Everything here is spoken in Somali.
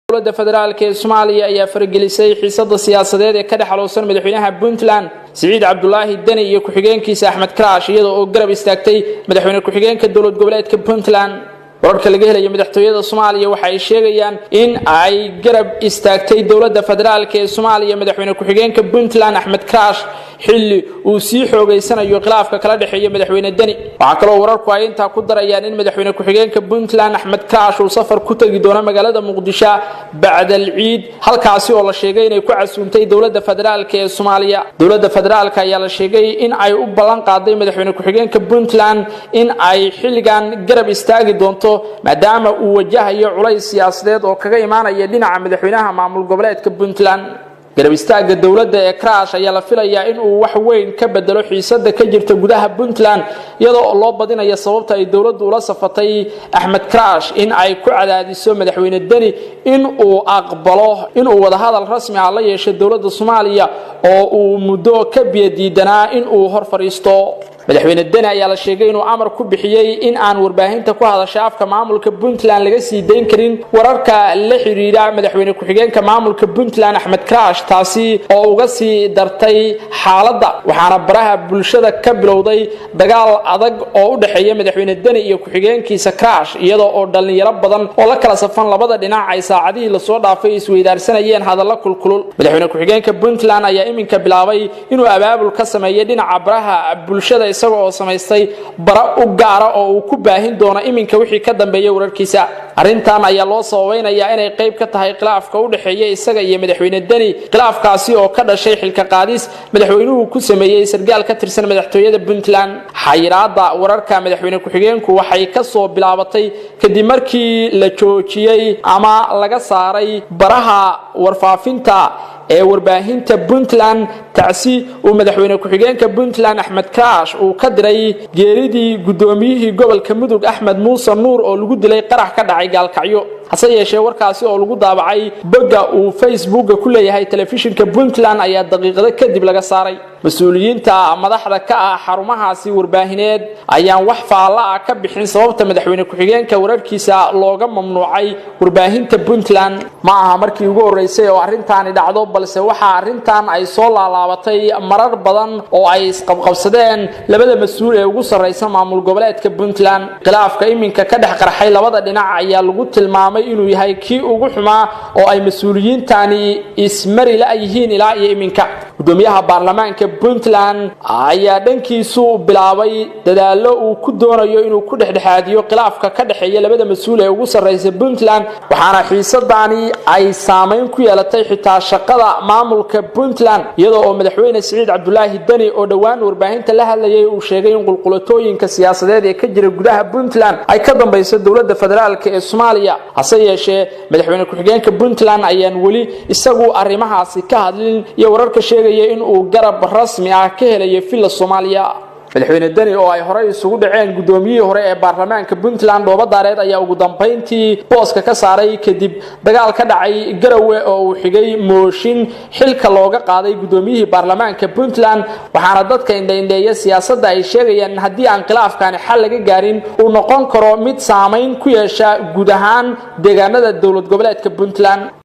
Dowlada Federaalka Somalia ayaa fargelisay xiisada siyaasadeed ee ka dhaxaloosan madaxweynaha Puntland Siciid Cabdullaahi Dani iyo ku-xigeenkiisa Axmed Karaash iyadoo oo garab istaagtay madaxweyne ku-xigeenka dowlad goboleedka Puntland wararka laga helay madaxtooyada Soomaaliya waxa ay sheegayaan in ay garab istaagtay Dowlada Federaalka Somalia madaxweyne ku-xigeenka Puntland Axmed Karaash xili uu sii xoogeysanayo qilaafka kala dhaxeeya madaxweyne Dani waxa kale oo wararku ay inta ku darayaan in madaxweyne ku-xigeenka Puntland Axmed Karaash uu safar ku tagi doono magaalada Muqdisho bacda al-Ciid halkaasi oo la sheegay inay ku casuuntay Dowlada Federaalka Somalia Dowlada Federaalka ayaa la sheegay in ay u ballan qaaday madaxweyne ku-xigeenka Puntland in ay xiligan garab istaagi doonto maadaama uu wajahayo culays siyaasadeed oo kaga imaanaya dhinaca madaxweynaha maamul goboleedka Puntland garab istaaga dowladda ee Karaash ayaa la filayaa in uu wax weyn ka bedelo xiisada ka jirta gudaha Puntland iyadoo loo badinayo sababta ay dowladdu ula safatay Axmed Karaash in ay ku cadaadiso madaxweyne Dani in uu aqbalo in uu wada hadal rasmi ah la yeesho dowladda Soomaaliya oo uu muddo ka biyadiidanaa in uu hor fariisto madaxweyne Dani ayaa la sheegay inuu amar ku bixiyay in aan warbaahinta ku hadasha afka maamulka Puntland laga sii deyn karin wararka la xiriira madaxweyne ku-xigeenka maamulka Puntland Axmed Karaash taasi oo uga sii dartay xaaladda waxaana baraha bulshada ka bilowday dagaal adag oo u dhaxeeya madaxweyne Dani iyo ku-xigeenkiisa Karaash iyadoo oo dhalinyaro badan oo la kala safan labada dhinac ay saacadihii la soo dhaafay isweydaarsanayeen hadallo kulkulul madaxweyne ku-xigeenka Puntland ayaa iminka bilaabay inuu abaabul ka sameeyo dhinaca baraha bulshada isagoo samaystay bara u gaar ah oo uu ku baahin doono iminka wixii ka dambeeyay wararkiisa arintan ayaa loo sabaynayaa inay qayb ka tahay qilaafka u dhaxeeya isaga iyo madaxweyne Dani qilaafkaasi oo ka dhashay xilka qaadis madaxweynuhu ku sameeyay sargaal ka tirsan madaxtooyada Puntland xayiraada wararka madaxweyne ku-xigeenku waxay ka soo bilaabatay kadib markii la joojiyay ama laga saaray baraha warfaafinta ee warbaahinta Puntland taasi uu madaxweyne ku-xigeenka Puntland Axmed Karaash uu ka diray geeridii gudoomiyihii gobolka Mudug Axmed Muuse Nuur oo lagu dilay qarax ka dhacay gaalkacyo hase yeeshee warkaasi oo lagu daabacay bogga uu Facebook ku leeyahay telefishinka Puntland ayaa daqiiqado kadib laga saaray mas'uuliyiinta madaxda ka ah xarumahaasi warbaahineed ayaan wax faala ah ka bixin sababta madaxweyne ku-xigeenka wararkiisa looga mamnuucay warbaahinta Puntland ma aha markii ugu horeysay oo arrintaani dhacdo balse waxa arrintan ay soo laalaabatay marar badan oo ay isqabqabsadeen labada mas'uul ee ugu sareysa maamul goboleedka Puntland qilaafka iminka ka dhex qarxay labada dhinac ayaa lagu tilmaamay inuu yahay kii ugu xumaa oo ay mas'uuliyiintani ismari la yihiin ilaa iyo iminka gudoomiyaha baarlamaanka Puntland ayaa dhankiisu bilaabay dadaalo uu ku doonayo inuu ku dhexdhexaadiyo qilaafka ka dhaxeeya labada mas'uul ee ugu sareysa Puntland waxaana xiisadani ay saameyn ku yeelatay xitaa shaqada maamulka Puntland iyadoo oo madaxweyne Siciid Cabdullaahi Dani oo dhawaan warbaahinta la hadlayay uu sheegay in qulqulatooyinka siyaasadeed ee ka jira gudaha Puntland ay ka dambayso Dowlada Federaalka Somalia hase yeeshee madaxweyne ku-xigeenka Puntland ayaan wali isagu arrimahaasi ka hadlin iyo wararka sheegaya in uu garab rasmi ah ka helay filla Soomaaliya madaxweyne Dani oo ay hore isugu dhaceen gudoomiyihii hore ee baarlamaanka Puntland Dowladda ayaa ugu dambeyntii booska ka saaray kadib dagaal ka dhacay Garowe oo uu xigay mooshin xilka looga qaaday gudoomiyihii baarlamaanka Puntland waxaana dadka indheeya siyaasadda ay sheegayaan haddii aan qilaafkan xal laga gaarin uu noqon karo mid saameyn ku yeesha guud ahaan deegaanada dowlad goboleedka Puntland